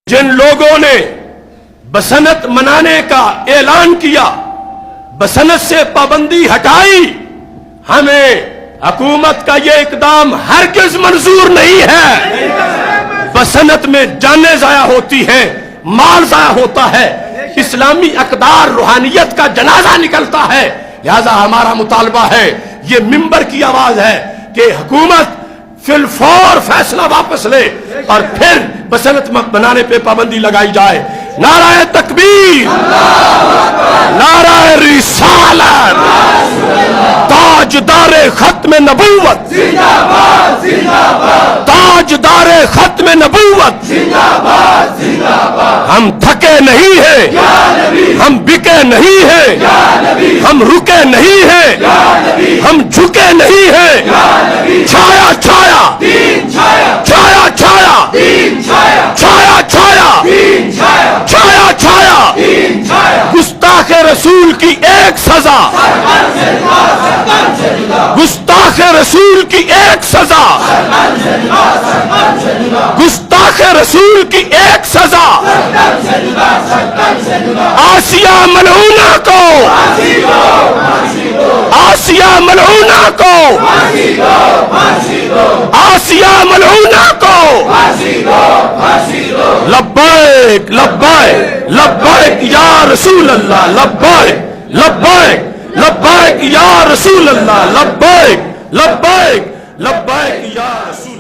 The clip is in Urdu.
جن لوگوں نے بسنت منانے کا اعلان کیا، بسنت سے پابندی ہٹائی، ہمیں حکومت کا یہ اقدام ہرگز منظور نہیں ہے۔ بسنت میں جانیں ضائع ہوتی ہیں، مال ضائع ہوتا ہے، اسلامی اقدار روحانیت کا جنازہ نکلتا ہے۔ لہذا ہمارا مطالبہ ہے، یہ ممبر کی آواز ہے کہ حکومت فی الفور فیصلہ واپس لے اور پھر بسنت بنانے پہ پابندی لگائی جائے۔ نعرہ تکبیر، نعرہ رسالت، تاجدار ختم نبوت، تاجدار ختم نبوت۔ ہم تھکے نہیں ہیں، ہم بکے نہیں ہیں، ہم رکے نہیں ہیں، ہم جھکے نہیں ہیں۔ چھایا چھایا، چھایا چھایا، چھایا چھایا، چھایا چھایا، گستاخ رسول کی ایک سزا، گستاخ رسول کی ایک سزا، گستاخ رسول کی ایک سزا۔ آسیہ ملعونہ کو، آسیہ ملعونہ کو، آسیہ ملعونہ کو۔ لبیک لبیک لبیک یا رسول اللہ، لبیک لبیک لبیک یا رسول اللہ، لبیک لبیک لبیک یا رسول اللہ۔